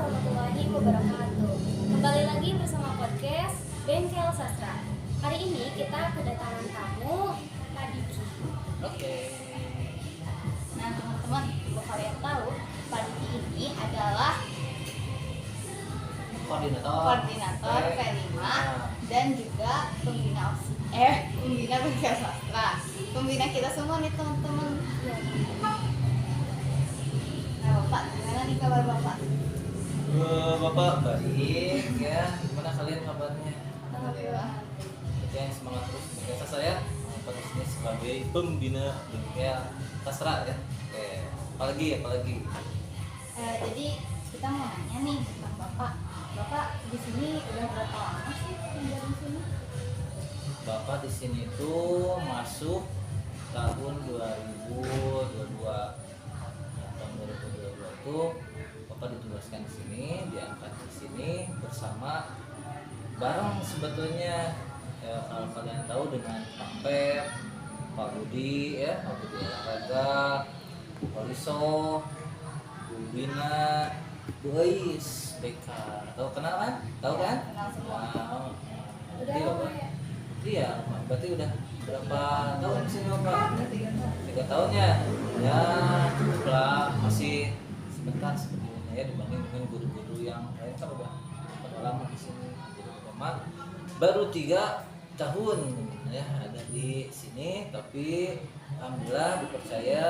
warahmatullahi wabarakatuh. Kembali lagi bersama podcast Bengkel Sastra. Hari ini kita kedatangan tamu Kak Diki. Oke. Nah teman-teman, kalau kalian tahu Pak Diki ini adalah koordinator P5 dan juga pembina Bengkel Sastra. Pembina kita semua nih teman-teman. Nah Bapak, gimana nih kabar Bapak? Bapak baik ya. Gimana kalian kabarnya? Alhamdulillah. Oke, semangat terus. Biasa saya pada sini sebagai pembina Bengkel Sastra ya. Oke. Apalagi? Jadi kita mau nanya nih tentang Bapak. Bapak di sini udah berapa lama sih tinggal di sini? Bapak di sini tuh masuk tahun 2022. Tahun 2022 itu Bapak ditugaskan di sini, diangkat di sini bersama bareng sebetulnya ya, kalau kalian tahu dengan Pak Pep, Pak Budi ya, Pak Budi olahraga, Pak Liso, Bu Bina, Bu Ais, BK. Tahu kenal kan? Tahu kan? Kenal semua. Wow. Udah Iya, lama Pak. ya? Iya, berarti udah berapa tahun di sini Bapak? 3 tahun ya. Ya, cukup lah, masih sebentar sebetulnya ya dibanding dengan guru-guru yang lain kan udah lama di sini. Jadi Bapak baru 3 tahun ya ada di sini, tapi alhamdulillah dipercaya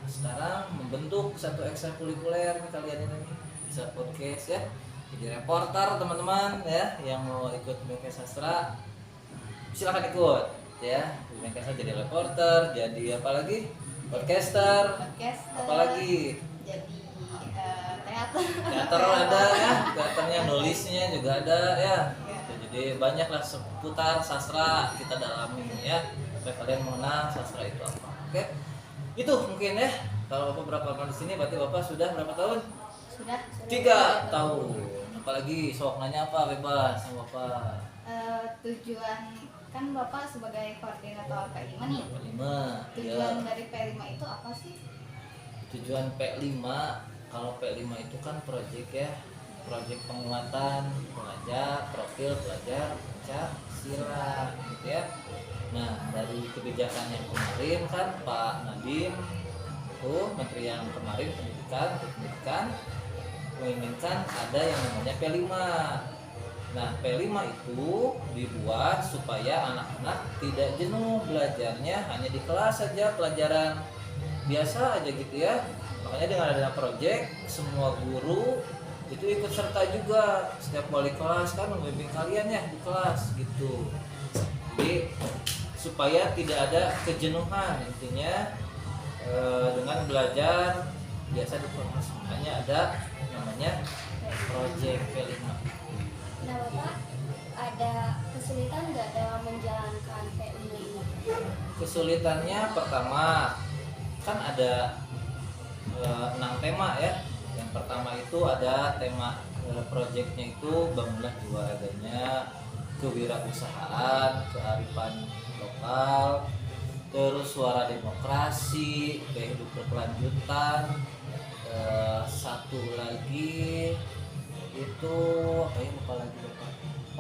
sekarang membentuk satu ekstrakurikuler kalian ini bisa podcast ya. Jadi reporter teman-teman ya yang mau ikut Bengkel Sastra silakan ikut ya. Bengkel Sastra jadi reporter, jadi apa lagi? Podcaster. Apalagi? Jadi teater. Teater ada ya, teaternya nulisnya juga ada ya. Jadi banyaklah seputar sastra kita dalami ya. Supaya kalian mengenal sastra itu apa. Oke. Itu mungkin ya. Kalau Bapak berapa tahun di sini berarti Bapak sudah berapa tahun? Sudah 3 tahun. Apalagi sok nanya apa bebas sama Bapak. Tujuan kan Bapak sebagai koordinator P5 nih. P5. Tujuan Ya. dari P5 itu apa sih? Tujuan P5, kalau P5 itu kan proyek ya. Proyek penguatan pelajar, profil pelajar Pancasila gitu ya. Nah, dari kebijakan yang kemarin kan Pak Nadiem itu Menteri yang kemarin pendidikan menginginkan ada yang namanya P5. Nah, P5 itu dibuat supaya anak-anak tidak jenuh belajarnya hanya di kelas saja, pelajaran biasa aja gitu ya. Makanya dengan adanya proyek, semua guru itu ikut serta juga. Setiap wali kelas kan membimbing kalian ya di kelas gitu. Jadi supaya tidak ada kejenuhan intinya dengan belajar biasa di kelas. Makanya ada namanya proyek P5. Nah Bapak ada kesulitan nggak dalam menjalankan P5 ini? Kesulitannya pertama kan ada 6 tema ya. Yang pertama itu ada tema proyeknya itu bangunlah jiwa adanya, kewirausahaan, kearifan lokal, terus suara demokrasi, kehidupan berkelanjutan. Satu lagi itu apa ya, lupa lagi Bapak.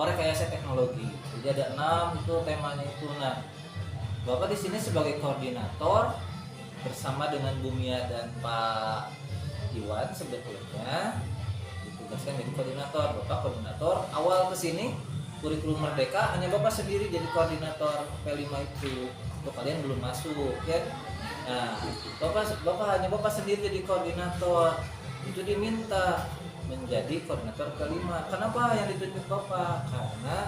Rekayasa teknologi. Jadi ada 6 itu temanya itu. Nah, Bapak di sini sebagai koordinator bersama dengan Bu Mia dan Pak Iwan sebetulnya ditugaskan jadi koordinator. Bapak koordinator awal kesini kurikulum Merdeka hanya Bapak sendiri jadi koordinator P5 itu. Untuk kalian belum masuk ya. Nah, Bapak sendiri jadi koordinator. Itu diminta menjadi koordinator P5. Kenapa yang ditunjuk Bapak? Karena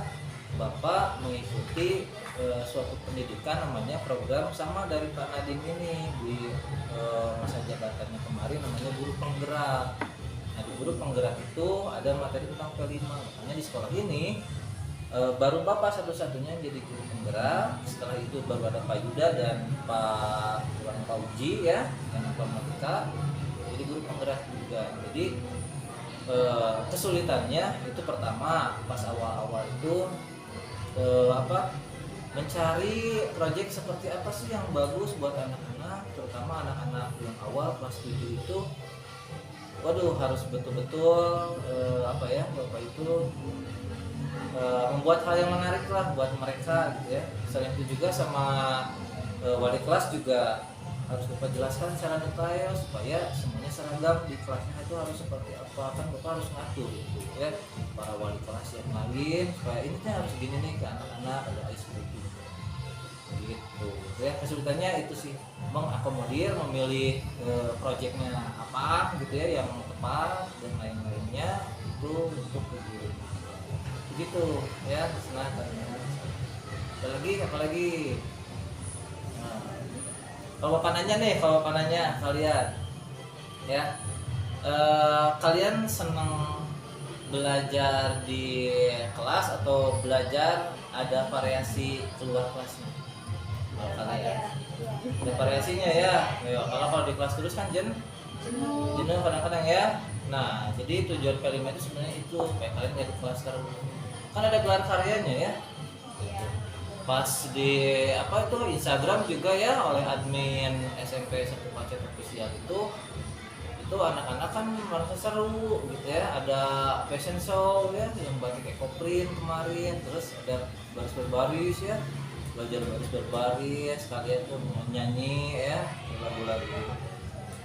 Bapak mengikuti suatu pendidikan namanya program sama dari Pak Nadiem ini di masa jabatannya kemarin namanya guru penggerak. Nah di guru penggerak itu ada materi tentang P5. Makanya di sekolah ini baru Bapak satu-satunya jadi guru penggerak. Setelah itu baru ada Pak Yuda dan Pak Uji ya yang informatika jadi guru penggerak juga. Jadi kesulitannya itu pertama pas awal-awal itu mencari proyek seperti apa sih yang bagus buat anak-anak, terutama anak-anak yang awal kelas 7 itu waduh harus betul-betul apa ya Bapak itu membuat hal yang menarik lah buat mereka gitu ya. Selain itu juga sama wali kelas juga harus Bapak jelaskan secara detail supaya semuanya seragam di kelasnya itu harus seperti apa, kan Bapak harus ngatur gitu ya para wali kelas yang lain supaya ini tuh harus gini nih ke anak-anak, ada SPP gitu ya. Kesulitannya itu sih mengakomodir, memilih proyeknya apa gitu ya yang tepat dan lain-lainnya itu untuk guru begitu ya. Nah apalagi nah, kalau Bapak nanya nih, kalian ya kalian senang belajar di kelas atau belajar ada variasi keluar kelasnya? Kalau kalian ada variasinya ya. Kalau di kelas terus kan jenuh kadang-kadang ya. Nah jadi tujuan P5 itu sebenarnya itu supaya kalian nggak di kelas terus. Kan ada gelar karyanya ya. Pas di apa itu Instagram juga ya oleh admin SMP 1 Pacet Official itu anak-anak kan merasa seru gitu ya. Ada fashion show ya yang batik ekoprint kemarin, terus ada baris berbaris ya, belajar baris berbaris, kalian tuh nyanyi ya lagu-lagu ya.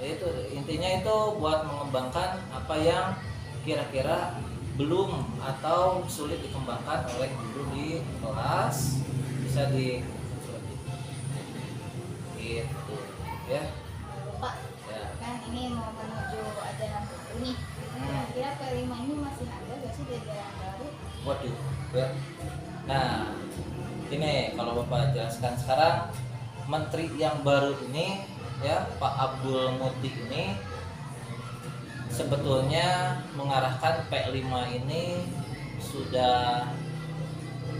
Itu intinya itu buat mengembangkan apa yang kira-kira belum atau sulit dikembangkan oleh guru di kelas, bisa di gitu ya. Pak, Ya. kan ini mau menuju ajaran baru nih. Kira-kira P5 ini masih ada gak sih di ajaran baru? Waduh ya. Nah ini kalau Bapak jelaskan sekarang, menteri yang baru ini ya Pak Abdul Muti ini sebetulnya mengarahkan P5 ini sudah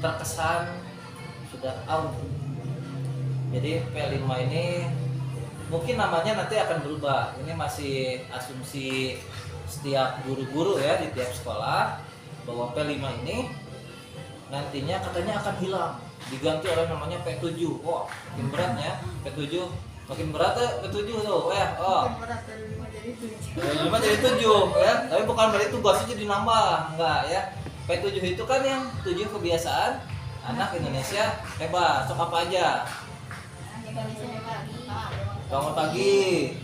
terkesan sudah out. Jadi P5 ini mungkin namanya nanti akan berubah. Ini masih asumsi setiap guru-guru ya di tiap sekolah bahwa P5 ini nantinya katanya akan hilang, diganti oleh namanya P7. Wah, makin beratnya P7, makin berat ya P7 tuh ya. Oh. P5 jadi 7 ya. Tapi bukan berarti tugasnya jadi nambah, enggak ya. P7 itu kan yang 7 kebiasaan anak Indonesia hebat. Sok apa aja? Bangun pagi,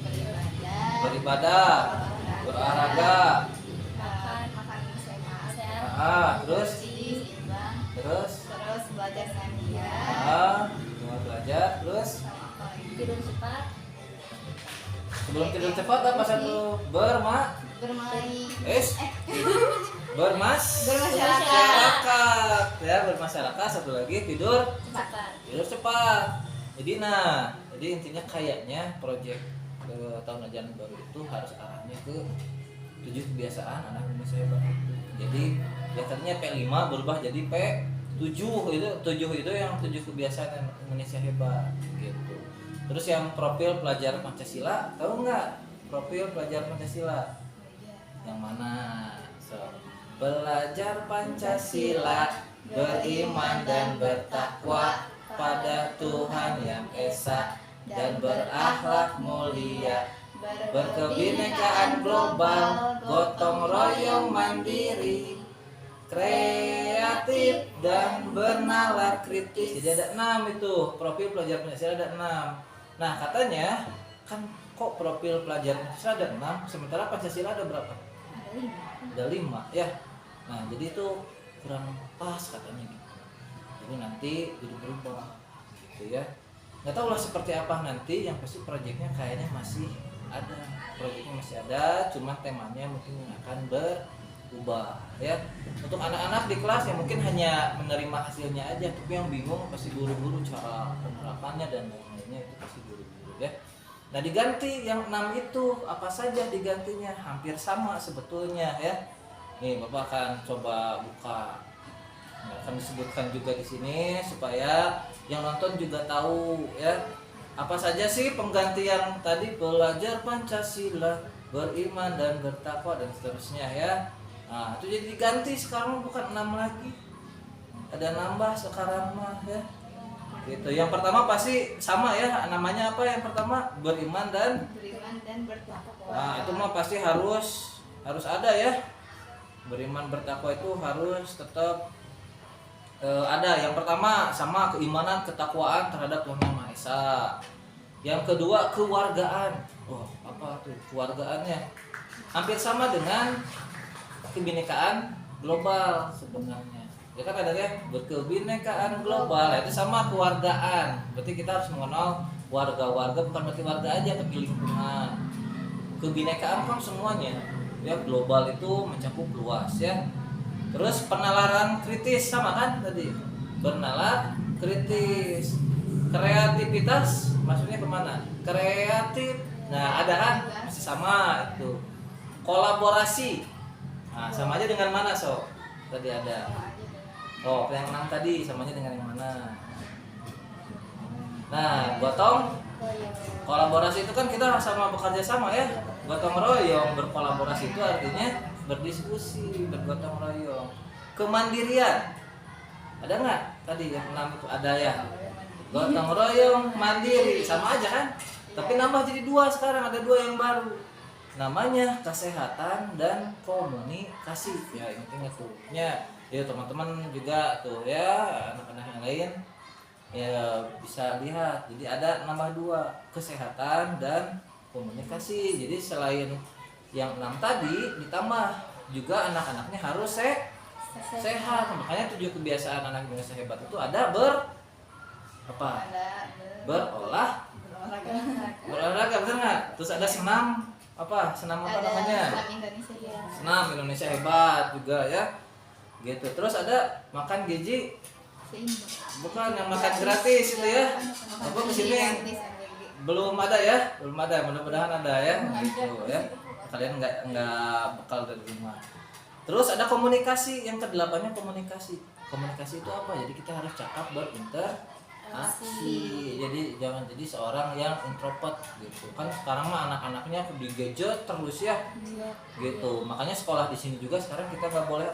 beribadah, berolahraga, terus belajar sandia, belajar, terus tidur cepat, sebelum tidur cepat apa satu bermain, bermasyarakat ya, bermasyarakat. Satu lagi tidur cepat. Jadi intinya kayaknya proyek tahun ajaran baru itu harus arahnya ke 7 kebiasaan anak Indonesia hebat. Jadi biasanya P5 berubah jadi P7 itu 7 itu yang 7 kebiasaan Indonesia hebat gitu. Terus yang profil pelajar Pancasila, tahu nggak profil pelajar Pancasila yang mana? Belajar Pancasila, beriman dan bertakwa pada Tuhan yang Esa dan berakhlak mulia, berkebinekaan global, gotong royong mandiri, kreatif dan bernalar kritis. Jadi ada 6 itu profil pelajar Pancasila, ada 6. Nah katanya kan kok profil pelajar Pancasila ada 6 sementara Pancasila ada berapa? Ada 5 ya. Nah jadi itu kurang pas katanya gitu. Jadi nanti jadi berubah gitu ya. Nggak tahu lah seperti apa nanti, yang pasti proyeknya kayaknya masih ada. Proyeknya masih ada, cuma temanya mungkin akan berubah ya. Untuk anak-anak di kelas yang mungkin hanya menerima hasilnya aja, tapi yang bingung pasti guru-guru cara penerapannya dan lain-lainnya, itu pasti guru-guru ya. Nah diganti yang 6 itu apa saja digantinya, hampir sama sebetulnya ya. Nih Bapak akan coba buka, akan disebutkan juga di sini supaya yang nonton juga tahu ya. Apa saja sih pengganti yang tadi, belajar Pancasila, beriman dan bertakwa dan seterusnya ya. Nah itu jadi diganti sekarang bukan 6 lagi, ada nambah sekarang mah ya gitu. Yang pertama pasti sama ya, namanya apa yang pertama? Beriman dan bertakwa. nah itu mah pasti harus harus ada ya. Beriman bertakwa itu harus tetap ada. Yang pertama sama keimanan, ketakwaan terhadap Tuhan Yang Maha Esa. Yang kedua kewargaan. Oh, apa tuh kewargaannya? Hampir sama dengan kebinekaan global sebenarnya. Ya kan ada ya berkebinekaan global. Itu sama kewargaan. Berarti kita harus mengenal warga-warga, bukan berarti warga aja tapi lingkungan. Kebinekaan kan semuanya. Ya global itu mencakup luas ya. Terus penalaran kritis sama kan tadi. Bernalar kritis. Kreativitas maksudnya kemana? Kreatif. Nah ada kan masih sama itu. Kolaborasi. Nah sama aja dengan mana so? Tadi ada. Oh yang 6 tadi samanya dengan yang mana? Nah gotong kolaborasi itu kan kita sama bekerja sama ya. Gotong royong berkolaborasi itu artinya berdiskusi, bergotong royong. Kemandirian ada nggak tadi yang 6 itu ada ya. Gotong royong mandiri sama aja kan, tapi nambah jadi 2 sekarang, ada 2 yang baru namanya kesehatan dan komunikasi ya. Intinya tuh ya teman-teman juga tuh ya, anak-anak yang lain ya bisa lihat. Jadi ada nambah 2, kesehatan dan komunikasi. Jadi selain yang 6 tadi ditambah juga anak-anaknya harus sehat. Makanya 7 kebiasaan anak Indonesia hebat itu ada berolahraga bener nggak? Terus ada senam namanya? Senam Indonesia hebat juga ya. Gitu. Terus ada makan gizi bukan yang makan gratis itu ya. Apa kesini belum ada ya? Belum ada. Mudah-mudahan ada ya. Gitu ya. Kalian nggak bekal dari rumah. Terus ada komunikasi, yang ke-8-nya komunikasi. Komunikasi itu apa? Jadi kita harus cakap, berinteraksi. Jadi jangan jadi seorang yang introvert gitu. Kan sekarang mah anak-anaknya di gadget terus ya. Gitu. Makanya sekolah di sini juga sekarang kita nggak boleh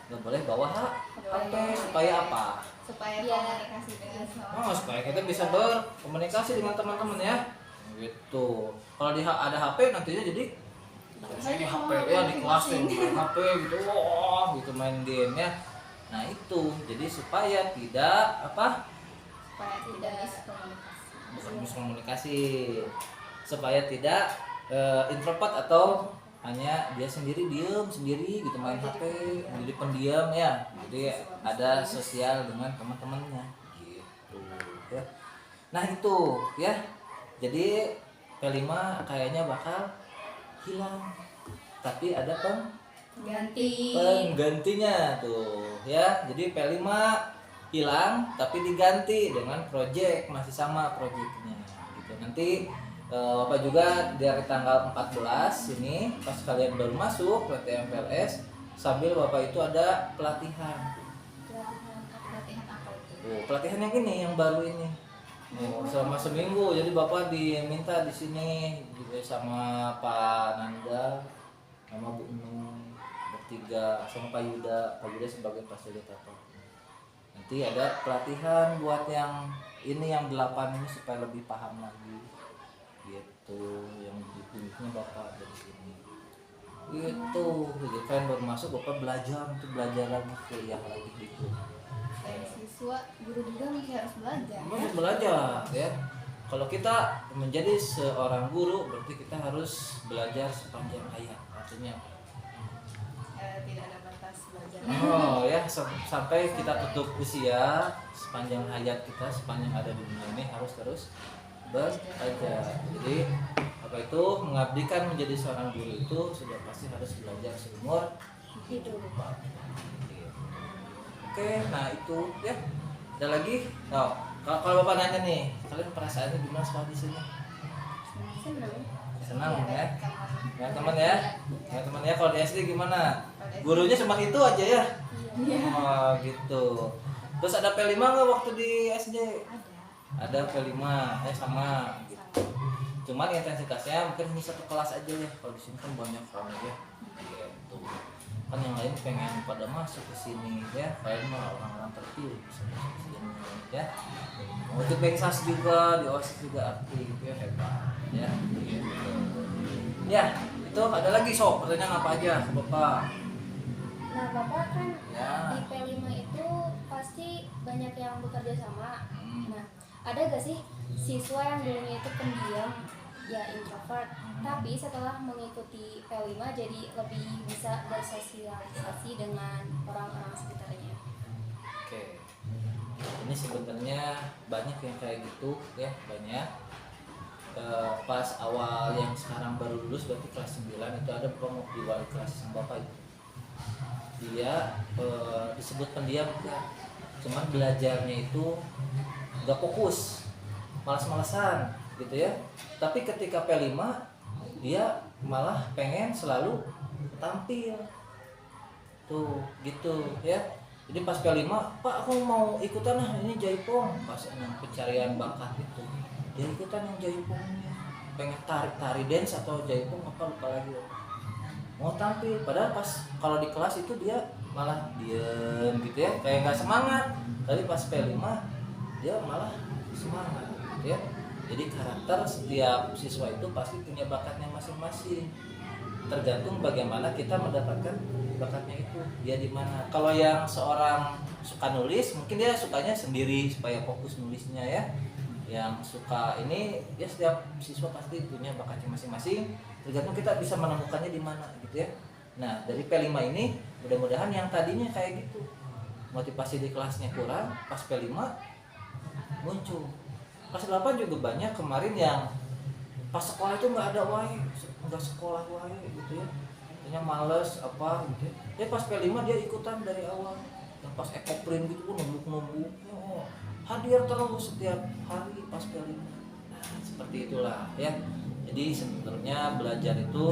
nggak boleh bawa HP supaya apa? Supaya komunikasi dengan seorang. Supaya kita bisa berkomunikasi dengan teman-teman ya. Gitu. Kalau ada HP nantinya jadi ini HP ya di kelas yang main HP gitu, wah gitu main game ya. Nah itu jadi supaya tidak Supaya tidak bukan miskomunikasi, supaya tidak introvert atau hanya dia diem sendiri gitu main HP, menjadi pendiam ya. Jadi ada sosial dengan teman-temannya gitu ya. Nah itu ya. Jadi P5 kayaknya bakal hilang, tapi ada penggantinya tuh ya. Jadi P5 hilang tapi diganti dengan project, masih sama projectnya gitu. Nanti Bapak juga dari tanggal 14 ini pas kalian baru masuk PTM PLS, sambil Bapak itu ada pelatihan apa itu? Pelatihan yang ini, yang baru ini. Selama seminggu, jadi Bapak diminta di sini juga sama Pak Nanda, sama Bu Nung, bertiga sama Pak Yuda sebagai fasilitator. Nanti ada pelatihan buat yang ini, yang 8 ini supaya lebih paham lagi. Gitu, yang ditunjuknya Bapak dari sini. Gitu, jadi kan baru masuk Bapak belajar lagi, kuliah lagi gitu. Siswa, guru juga masih harus belajar. Harus belajar ya. Kalau kita menjadi seorang guru berarti kita harus belajar sepanjang hayat. Artinya tidak ada batas belajar. ya sampai kita tutup usia, sepanjang hayat kita, sepanjang ada di dunia ini harus terus belajar. Jadi apa itu mengabdikan menjadi seorang guru itu sudah pasti harus belajar seumur hidup. Oke, nah itu ya. Ada lagi? Kalau Bapak nanya nih, kalian perasaannya gimana sekolah di sini? Senang ya? Ya teman ya? Ya teman ya, kalau di SD gimana? Gurunya cuma itu aja ya? Oh gitu. Terus ada P5 nggak waktu di SD? Ada P5, sama gitu. Cuman intensitasnya mungkin hanya satu kelas aja ya. Kalau di sini kan banyak banget ya. Gitu. Kan yang lain pengen pada masuk ke sini ya, kalian mah orang-orang terpilih bisa masuk ke sini ya. Untuk Bengsas juga, di OSIS juga aktif ya, hebat ya. Gitu. Ya, itu Itu ada lagi sok pertanyaan apa aja Bapak? Nah, Bapak kan Ya. di P5 itu pasti banyak yang bekerja sama. Hmm. Nah, ada gak sih siswa yang dulunya itu pendiam, ya introvert, tapi setelah mengikuti P5 jadi lebih bisa bersosialisasi dengan orang-orang sekitarnya? Oke. Ini sebenarnya banyak yang kayak gitu ya, banyak. Pas awal yang sekarang baru lulus berarti kelas 9 itu ada Bapak di wali kelas sama Bapak itu. Dia disebut pendiam ya. Cuman belajarnya itu nggak fokus, malas-malasan gitu ya. Tapi ketika P5 dia malah pengen selalu tampil. Tuh, gitu ya. Jadi pas P5, Pak aku mau ikutan ini jaipong, pas yang pencarian bakat itu. Dia ikutan yang jaipongnya. Pengen tari dance atau jaipong apa lupa lagi. Mau tampil, padahal pas kalau di kelas itu dia malah diem gitu ya, kayak nggak semangat. Tapi pas P5 dia malah semangat gitu ya. Jadi karakter setiap siswa itu pasti punya bakatnya masing-masing. Tergantung bagaimana kita mendapatkan bakatnya itu, dia di mana. Kalau yang seorang suka nulis, mungkin dia sukanya sendiri supaya fokus nulisnya ya. Yang suka ini, ya setiap siswa pasti punya bakatnya masing-masing. Tergantung kita bisa menemukannya di mana gitu ya. Nah, dari P5 ini mudah-mudahan yang tadinya kayak gitu, motivasi di kelasnya kurang, pas P5 muncul. Kelas 8 juga banyak kemarin yang pas sekolah itu nggak ada wae, nggak sekolah wae gitu ya, hanya males apa gitu ya. Dia pas P5 dia ikutan dari awal, yang pas ekoprint gitu numbuk-numbuk, oh, hadir terus setiap hari pas P5. Nah seperti itulah ya. Jadi sebenarnya belajar itu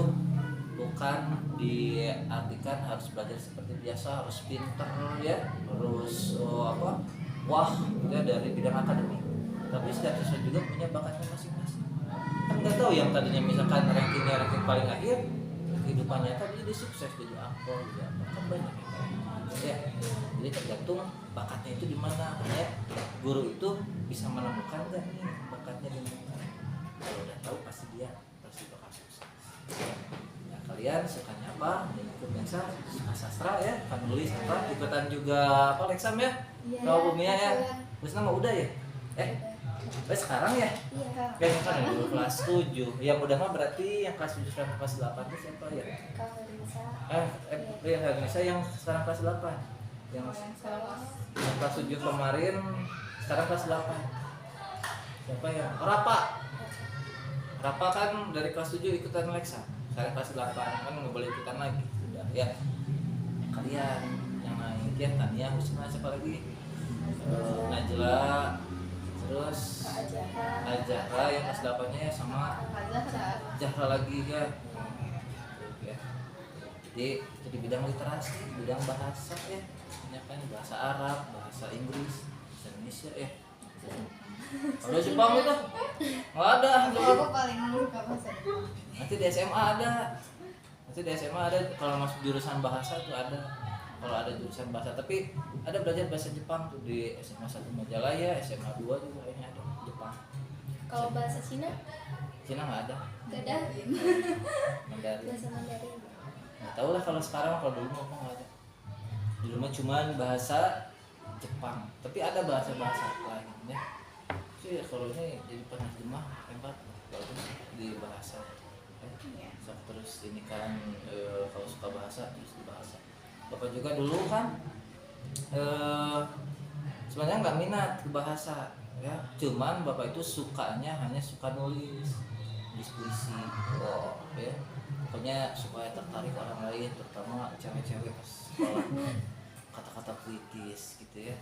bukan diartikan harus belajar seperti biasa, harus pinter ya, harus wah gitu ya dari bidang akademik. Tapi setiap siswa juga punya bakatnya masing-masing. Kan nggak tahu yang tadinya misalkan ranking paling akhir, kehidupan nyata dia sukses jadi aktor gitu apa, kan banyak yang kayak gitu ya. Jadi tergantung bakatnya itu di mana ya. Guru itu bisa menemukan nggak nih bakatnya di mana. Kalau udah tahu pasti dia pasti bakal sukses. Nah, kalian sukanya apa? Ikut biasa suka sastra ya, kan nulis apa? Ikutan juga apa eksam ya? Kalau Bumia ya. Terus nama udah ya? Sekarang ya? Iya. Kayaknya kan yang dulu kelas 7. Yang udah mah berarti yang kelas 7 sampai kelas 8 itu siapa ya? Kalau bisa Yang bisa yang sekarang kelas 8. Yang kelas 7 kemarin sekarang kelas 8. Siapa ya? Rapa kan dari kelas 7 ikutan Leksa. Sekarang kelas 8 kan nggak boleh ikutan lagi. Udah ya. Kalian yang naik ya Tania, Husna, siapa lagi? Najla, terus Azahra yang kelas 8-nya ya sama Zahra lagi ya. Jadi bidang literasi, bidang bahasa ya. Ini kan bahasa Arab, bahasa Inggris, bahasa Indonesia ya. Kalau Jepang itu nggak ada. Aku paling suka bahasa. Nanti di SMA ada. Kalau masuk jurusan bahasa tuh ada. Kalau ada jurusan bahasa, tapi ada belajar bahasa Jepang tuh di SMA 1 Majalaya, SMA 2 juga kayaknya ada Jepang. kalau bahasa Cina Cina nggak ada. nggak ada. Mandarin. Bahasa Mandarin. Nggak tahu lah kalau sekarang, kalau dulu mah nggak ada. Dulu mah cuman bahasa Jepang, tapi ada bahasa-bahasa lain ya. Sih kalau ini jadi penerjemah hebat, bagus di bahasa. So, terus ini kan kalau suka bahasa terus di bahasa. Bapak juga dulu kan sebenarnya nggak minat ke bahasa ya, cuman bapak itu sukanya hanya suka nulis puisi ya, pokoknya supaya tertarik orang lain, terutama cewek-cewek pas sekolah kata-kata puitis gitu ya.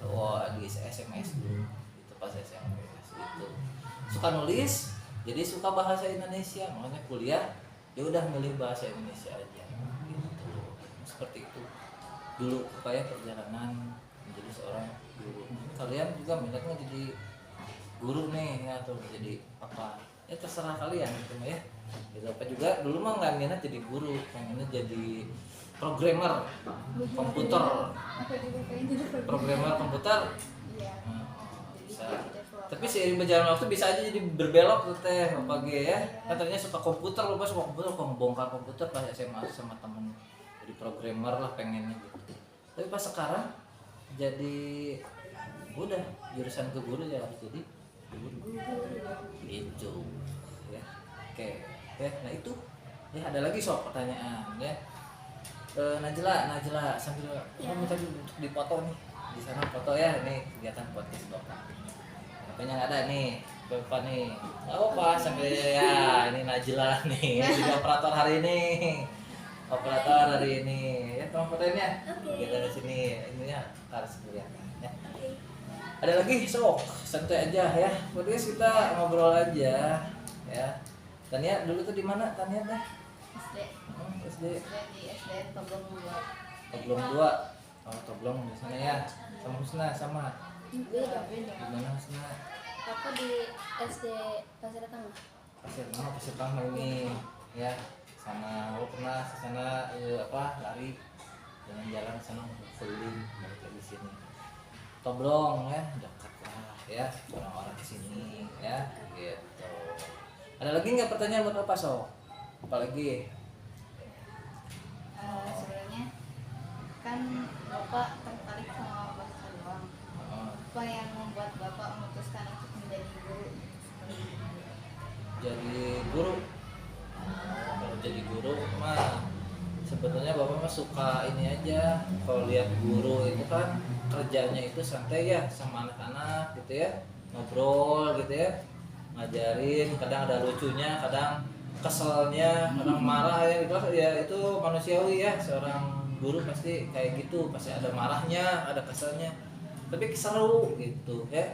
Di SMS dulu itu pas SMS itu suka nulis, jadi suka bahasa Indonesia, makanya kuliah ya udah milih bahasa Indonesia aja gitu. Seperti itu dulu upaya perjalanan menjadi seorang guru. Kalian juga minatnya jadi guru nih ya, atau jadi apa ya, terserah kalian gitu ya. Bapak juga dulu mah nggak minat jadi guru, pengennya jadi programmer komputer. Aku juga pengen jadi Programmer komputer Iya. bisa Tapi seiring berjalan waktu bisa aja jadi berbelok tuh teh Bapak G ya. Kan tadinya suka komputer, lupa suka komputer, kok bongkar komputer pas SMA sama temen jadi programmer lah pengennya gitu. Tapi pas sekarang jadi udah jurusan ke guru ya harus jadi guru gitu ya. Oke ya, nah itu ya ada lagi soal pertanyaan ya. Najla sambil minta untuk dipoto nih di sana foto ya, ini kegiatan podcast Bapak. Apanya nggak ada nih, Bapak nih. Oh apa sambil ya ini Najla nih, jadi operator hari ini. Operator hari ini. Ya tolong fotoinnya. Kita dari sini ininya harus kelihatan ya. Ada lagi sok santai aja ya. Podcast kita ngobrol aja ya. Tania dulu tuh di mana Tania teh? SD. SD. Di SD Toblong 2. Toblong 2. Oh, Toblong di sana ya. Sama Husna sama. Beda. Di mana Husna? Aku di SD Pasir Tengah. Pasir Tengah ini ya. Sana aku pernah ke sana lari jalan-jalan sana keliling balik lagi sini. Toblong ya, dekat lah ya orang-orang di sini ya gitu. Ada lagi nggak pertanyaan buat Bapak Sok? Apalagi? Sebenarnya kan Bapak tertarik sama bahasa doang. Apa yang membuat Bapak memutuskan untuk menjadi guru? Jadi guru. Kalau jadi guru mah sebetulnya Bapak mah suka ini aja. Kalau lihat guru itu kan kerjanya itu santai ya sama anak-anak gitu ya, ngobrol gitu ya, ngajarin, kadang ada lucunya, kadang keselnya, kadang marah ya gitu ya, itu manusiawi ya, seorang guru pasti kayak gitu, pasti ada marahnya, ada keselnya, tapi seru gitu ya.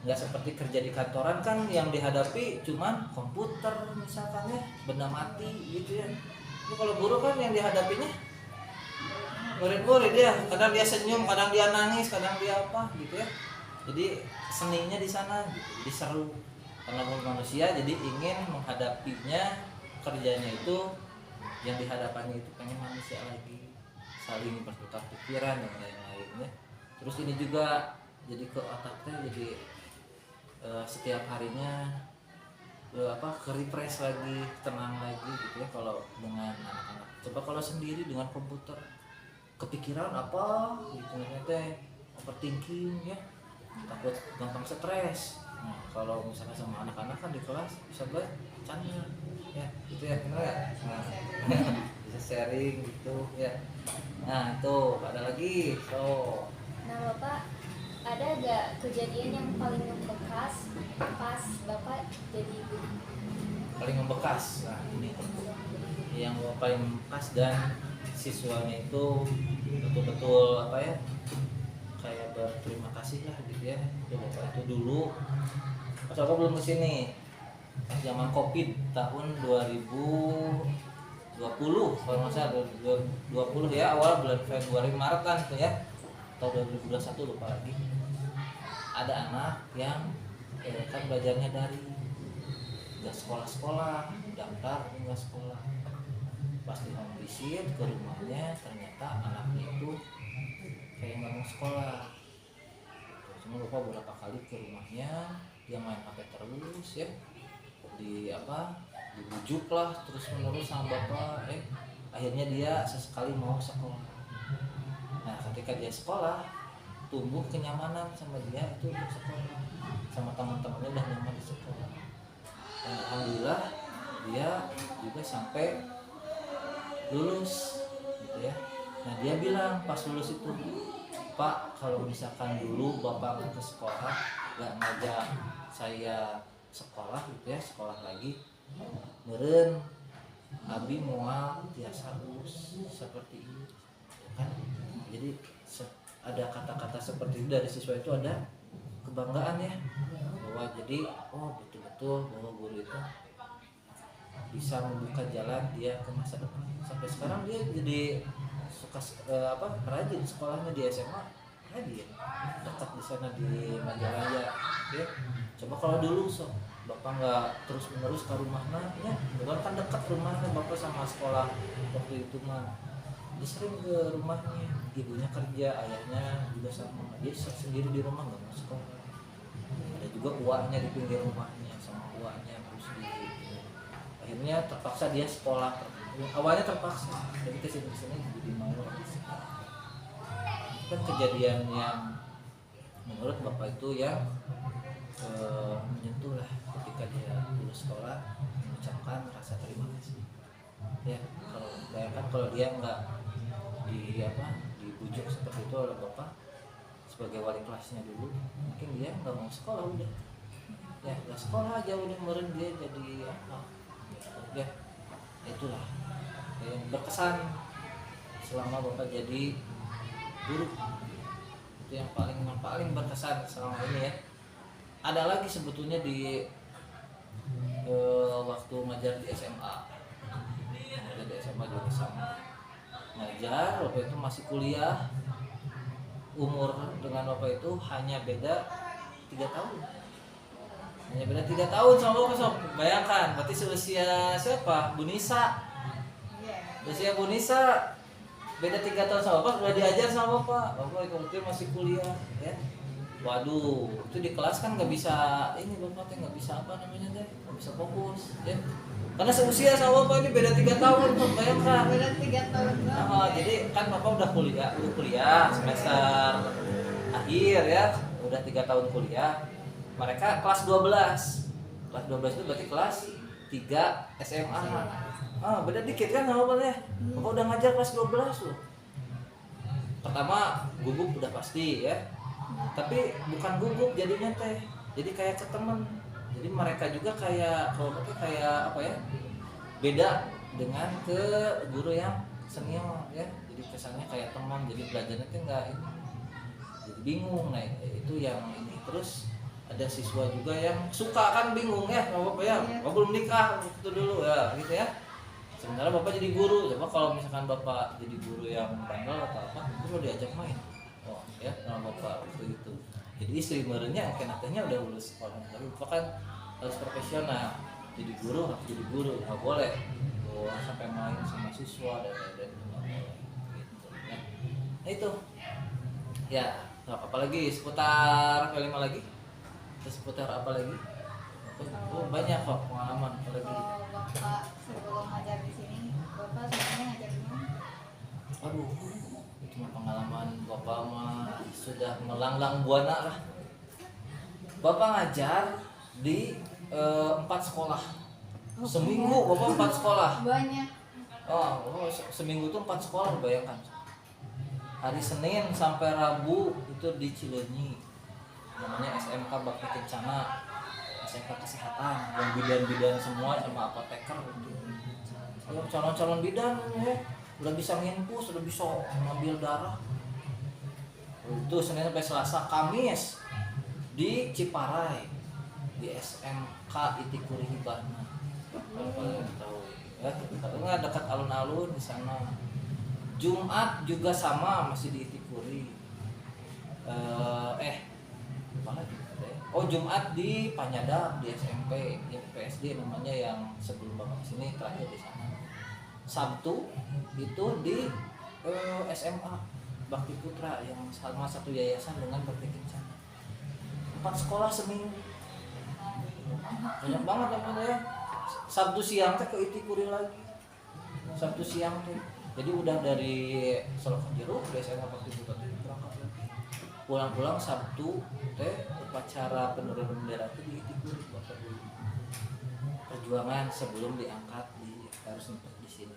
Nggak seperti kerja di kantoran kan yang dihadapi cuman komputer misalkan ya, benda mati gitu ya. Itu kalau guru kan yang dihadapinya murid-murid ya, kadang dia senyum, kadang dia nangis, kadang dia apa gitu ya. Jadi seninya di sana gitu. Jadi seru karena manusia jadi ingin menghadapinya, kerjanya itu yang dihadapannya itu pengen manusia lagi, saling bertukar pikiran dan lain-lainnya. Terus ini juga jadi ke otaknya jadi setiap harinya ke refresh lagi, tenang lagi gitu ya kalau dengan anak-anak. Coba kalau sendiri dengan komputer kepikiran apa gitu teh, overthinking ya, takut gampang stres. Nah, kalau misalnya sama anak-anak kan di kelas bisa bercanda ya gitu ya, benar ya? Nah, bisa sharing gitu ya. Nah tuh ada lagi Nah Bapak, ada gak kejadian yang paling membekas pas Bapak jadi guru? paling membekas. Nah ini yang paling membekas dan siswanya itu betul-betul apa ya, kayak berterima kasih lah gitu ya. Bapak itu dulu pas aku belum kesini zaman Covid tahun 2020 kalau nggak salah 2020 ya, awal bulan Februari Maret kan itu ya, atau 2021 lupa lagi. Ada anak yang kan belajarnya dari nggak sekolah-sekolah, daftar tapi nggak sekolah. Pas di home visit ke rumahnya ternyata anaknya itu kayak nggak mau sekolah. Cuma lupa berapa kali ke rumahnya dia main HP terus ya, dibujuk lah terus menerus sama bapak. Akhirnya dia sesekali mau sekolah. Nah ketika dia sekolah tumbuh kenyamanan sama dia itu untuk sekolah, sama teman-temannya udah nyaman di sekolah. Dan alhamdulillah dia juga sampai lulus gitu ya. Nah dia bilang pas lulus itu, Pak kalau misalkan dulu bapak nggak ke sekolah, nggak ngajak saya sekolah gitu ya, sekolah lagi meren abi moal biasa lulus seperti ini kan. Jadi ada kata-kata seperti itu dari siswa itu, ada kebanggaan ya, bahwa jadi betul-betul bahwa guru itu bisa membuka jalan dia ke masa depan. Sampai sekarang dia jadi suka rajin sekolahnya di SMA, rajin dekat di sana di Majalaya ya. Coba kalau dulu bapak nggak terus menerus ke rumahnya ya, bukan kan dekat rumahnya bapak sama sekolah waktu itu mah, dia sering ke rumahnya, ibunya kerja, ayahnya juga sama, dia sendiri di rumah nggak mau sekolah. ada juga uangnya di pinggir rumahnya sama uangnya terus akhirnya terpaksa dia sekolah. Awalnya terpaksa jadi kesini jadi mau di sekolah. Itu kan kejadian yang menurut bapak itu ya menyentuh lah ketika dia lulus sekolah mengucapkan rasa terima kasih ya. Kalau bayangkan kalau dia nggak dibujuk seperti itu oleh bapak sebagai wali kelasnya dulu, mungkin dia nggak mau sekolah udah ya, nggak sekolah aja udah meren dia jadi apa ya. Itulah yang berkesan selama bapak jadi guru, itu yang paling berkesan selama ini ya. Ada lagi sebetulnya di waktu ngajar di SMA, ngajar di SMA juga sama ngajar. Bapak itu masih kuliah, umur dengan bapak itu hanya beda 3 tahun, hanya beda 3 tahun sama bapak. Sob, bayangkan berarti seusia siapa? Bu Nisa. Usia Bu Nisa beda 3 tahun sama bapak, udah diajar sama bapak. Bapak itu masih kuliah ya. Waduh, itu di kelas kan nggak bisa ini bapak teh nggak bisa apa namanya deh, nggak bisa fokus ya. Karena seusia sama bapak ini beda 3 tahun tuh, bayangkan. Beda 3 tahun. Jadi kan bapak udah kuliah semester akhir ya, udah 3 tahun kuliah. Mereka kelas 12. Kelas 12 itu berarti kelas 3 SMA. Beda dikit kan sama bapak ya. Bapak udah ngajar kelas 12 loh. Pertama gugup udah pasti ya. Tapi bukan gugup jadinya teh, jadi kayak ke temen. Jadi mereka juga kayak kalau pakai kayak apa ya, beda dengan ke guru yang senior ya. Jadi kesannya kayak teman, jadi belajarnya tuh enggak ini, jadi bingung. Nah itu yang ini. Terus ada siswa juga yang suka kan bingung ya, bapak ya, bapak belum nikah itu dulu ya gitu ya. Sementara bapak jadi guru, coba kalau misalkan bapak jadi guru yang bandel atau apa, itu diajak main. Ya sama bapak waktu itu. Jadi istri merenya kenatanya udah lulus sekolah, tapi bapak kan harus profesional. Jadi guru harus jadi guru, nggak boleh sampai main sama siswa dan gitu. Nah itu ya, apa lagi seputar P5 lagi? Terus seputar apa lagi? Banyak kok pengalaman apalagi. Kalau bapak sebelum ngajar di sini, bapak sebenarnya ngajar di mana? Aduh, itu pengalaman bapak mah sudah melanglang buana lah. Bapak ngajar di 4 sekolah. Seminggu bapak 4 sekolah. Banyak. Seminggu itu 4 sekolah, bayangkan. Hari Senin sampai Rabu itu di Cileunyi, namanya SMK Bakti Kencana, SMK Kesehatan, yang bidan-bidan semua sama apoteker gitu. Calon-calon bidan ya, udah bisa nginfus, udah bisa ngambil darah. Itu Senin sampai Selasa. Kamis di Ciparai di SMK Itikuri Hibahna. Kalau kalian tahu ya, kita dekat alun-alun di sana. Jumat juga sama, masih di Itikuri. Apa lagi? Jumat di Panyadap di SMP, di PSD namanya, yang sebelum bapak kesini terakhir di sana. Sabtu itu di SMA Bakti Putra yang sama satu yayasan dengan Bakti Kencana. 4 sekolah seminggu, banyak banget ya. Sabtu siang teh ke Itikuri lagi, Sabtu siang teh. Jadi udah dari Solo Jeruk dari SMA Bakti Putra teh berangkat lagi. Pulang-pulang Sabtu teh upacara penurunan bendera itu di Itikuri bapak dulu. Perjuangan sebelum diangkat harus untuk di sini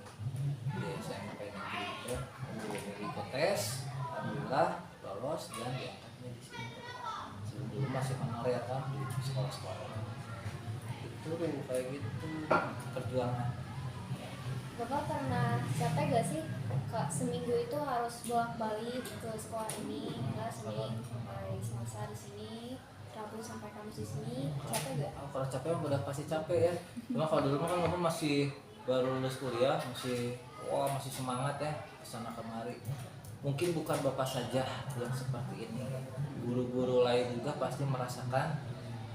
di SMP negeri ya. Negeri tes, alhamdulillah lolos dan diangkatnya di sini. Sebelum masih honorer kan di sekolah-sekolah. Itu kayak gitu perjuangan. Bapak pernah capek gak sih Kak, seminggu itu harus bolak-balik ke sekolah ini, enggak Senin sampai Selasa di sini, Rabu sampai Kamis di sini, capek gak? Kalau capek mah udah pasti capek ya. Cuma kalau dulu kan bapak masih baru lulus kuliah, masih semangat ya kesana kemari. Mungkin bukan bapak saja yang seperti ini, guru-guru lain juga pasti merasakan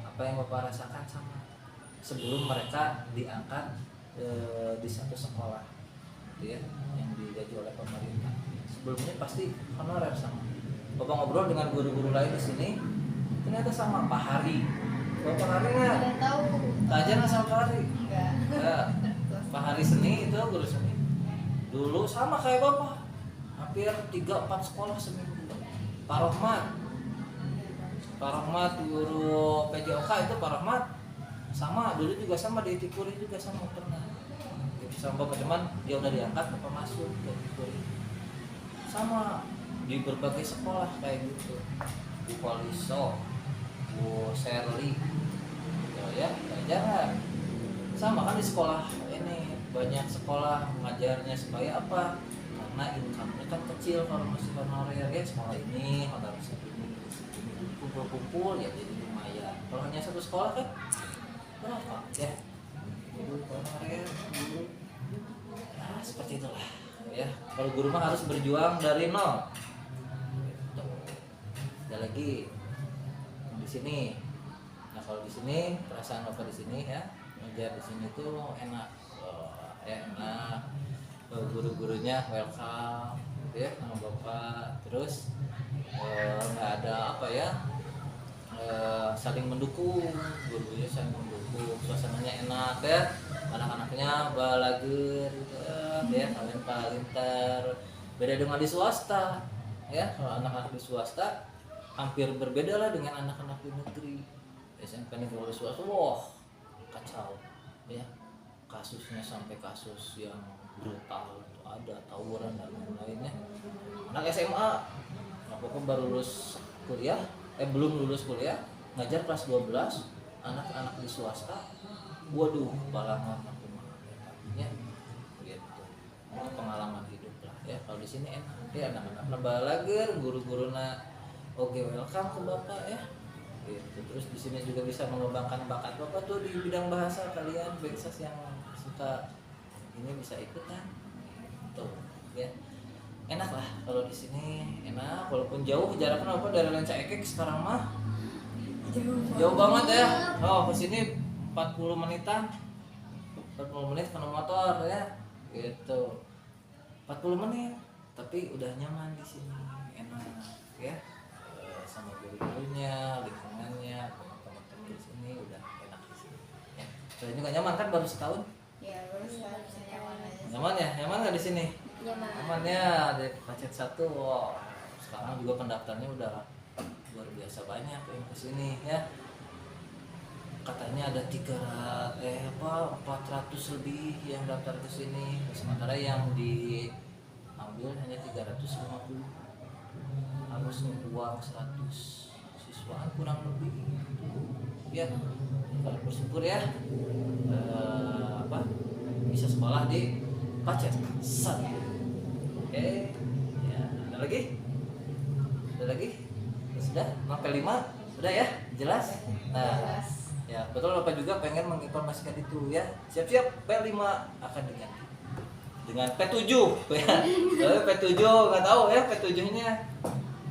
apa yang bapak rasakan sama sebelum mereka diangkat di satu sekolah gitu ya, yang digaji oleh pemerintah. Sebelumnya pasti honorer sama. Bapak ngobrol dengan guru-guru lain di sini, ternyata sama Pak Hari. Pak Hari nggak? Udah tahu. Tajan sama Pak Hari. Enggak. Ya, Pak Hari seni itu guru seni. Dulu sama kayak bapak, hampir 3-4 sekolah seminggu. Pak Rahmat guru PJOK itu Pak Rahmat sama dulu juga sama di Tikuri juga sama pernah. Itu sama bapak, cuman dia udah diangkat bapak masuk ke Tikuri. Sama di berbagai sekolah kayak gitu. Bu Poliso, Bu Sherly, ya pelajaran. Sama kan di sekolah ini banyak sekolah mengajarnya supaya apa? Karena income-nya kan kecil kalau masih honorer ya, sekolah ini honorer segini kumpul-kumpul ya jadi lumayan. Kalau hanya satu sekolah kan berapa ya? Guru honorer, guru nah, seperti itulah ya. Kalau guru mah harus berjuang dari nol. Gitu. Ada lagi di sini. Nah kalau di sini perasaan bapak di sini ya, ngajar di sini tuh enak, enak. Guru-gurunya welcome gitu ya sama bapak, terus nggak ada apa ya, saling mendukung, guru-gurunya saling mendukung, suasananya enak ya, anak-anaknya balager gitu ya, kalian palintar. Beda dengan di swasta ya, kalau anak-anak di swasta hampir berbeda lah dengan anak-anak di negeri. SMP negeri di swasta, wah kacau ya, kasusnya sampai kasus yang brutal, ada tawuran dan lain-lainnya. Anak SMA aku baru lulus kuliah, belum lulus kuliah, ngajar kelas 12, anak-anak di swasta, waduh pengalaman aku ya gitu, pengalaman hidup lah ya. Kalau di sini enak ya, anak-anak balager, guru-guruna oke welcome ke bapak ya gitu. Terus di sini juga bisa mengembangkan bakat bapak tuh di bidang bahasa, kalian Beksas yang suka ini bisa ikutan tuh ya, enak lah kalau di sini enak, walaupun jauh jaraknya apa dari Lenca Ekek sekarang mah jauh banget ya. Oh ke sini 40 menitan, 40 menit kena motor ya gitu, 40 menit tapi udah nyaman di sini, enak ya, sama guru-gurunya, lingkungannya, teman-teman di sini udah enak di sini ya. Kalian juga nyaman kan baru setahun? Ya bisa nyaman aja. Nyaman ya? Nyaman nggak di sini? Nyaman. Nyaman ya, di Pacet 1. Wow. Sekarang juga pendaftarnya udah luar biasa banyak yang kesini ya. Katanya ada 400 lebih yang daftar ke sini. Sementara yang diambil hanya 350. Harus uang 100 siswaan kurang lebih. Ya, kalau bersyukur ya. Bisa sekolah di Pacet 1. Oke, ya, ada lagi? Sudah, sampai 5 sudah ya, jelas. Nah, ya betul Bapak juga pengen menginformasikan itu ya. Siap-siap P5 akan diganti dengan P7 ya. P7 nggak tahu ya P7-nya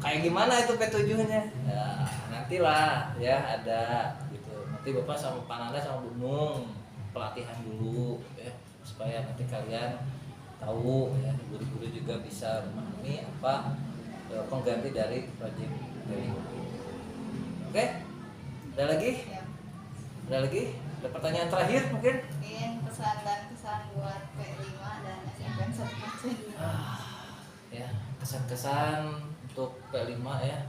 kayak gimana itu P7-nya. Ya, nantilah ya ada gitu. Nanti Bapak sama Pak Nanda sama Bu Nung pelatihan dulu ya, supaya nanti kalian tahu ya, guru-guru juga bisa memahami apa pengganti dari project dari. Oke, ada lagi? Ya. Ada lagi? Ada pertanyaan terakhir mungkin? Mungkin pesan dan kesan buat P5 dan SMK 1 Ya, kesan-kesan untuk P5 ya.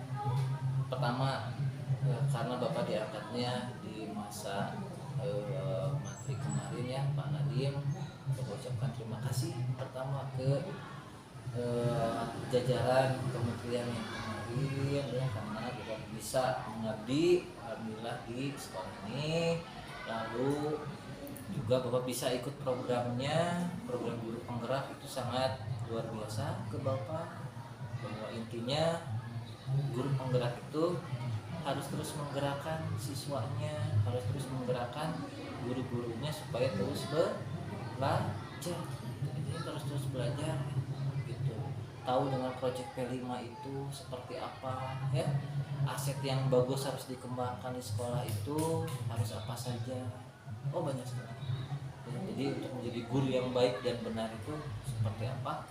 Pertama ya, karena Bapak diangkatnya di masa matri kemarin ya, Pak Nadiem, saya ucapkan terima kasih pertama ke jajaran kementerian yang kemarin ya, karena Bapak bisa mengabdi alhamdulillah di sekolah ini. Lalu juga Bapak bisa ikut programnya, program guru penggerak itu sangat luar biasa ke Bapak, bahwa intinya guru penggerak itu harus terus menggerakkan siswanya, harus terus menggerakkan guru-gurunya supaya terus belajar. Jadi terus belajar gitu. Tahu dengan proyek P5 itu seperti apa ya. Aset yang bagus harus dikembangkan di sekolah itu harus apa saja. Oh banyak sekali. Ya, jadi untuk menjadi guru yang baik dan benar itu seperti apa?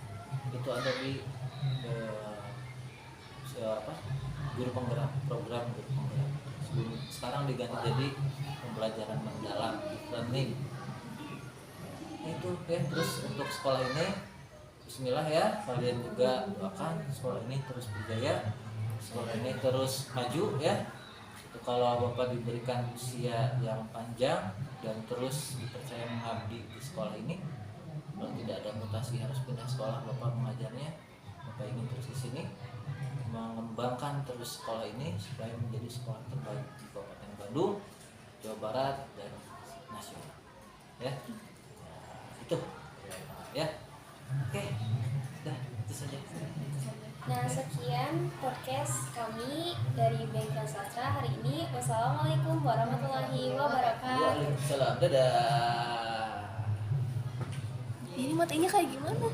Itu ada di guru penggerak, program guru penggerak. sekarang diganti jadi pembelajaran mendalam learning. Nah, itu ya. Terus untuk sekolah ini bismillah ya, kalian juga doakan sekolah ini terus berjaya, sekolah ini terus maju ya. Itu kalau Bapak diberikan usia yang panjang dan terus dipercaya mengabdi di sekolah ini, kalau tidak ada mutasi harus pindah sekolah Bapak mengajarnya, Bapak ingin terus di sini mengembangkan terus sekolah ini supaya menjadi sekolah terbaik di Kabupaten Bandung, Jawa Barat dan nasional. Ya, itu ya. Oke, dah itu saja. Nah, sekian podcast kami dari Bengkel Sastra hari ini. Wassalamualaikum warahmatullahi wabarakatuh. Waalaikumsalam. Dadah. Ini matanya kayak gimana?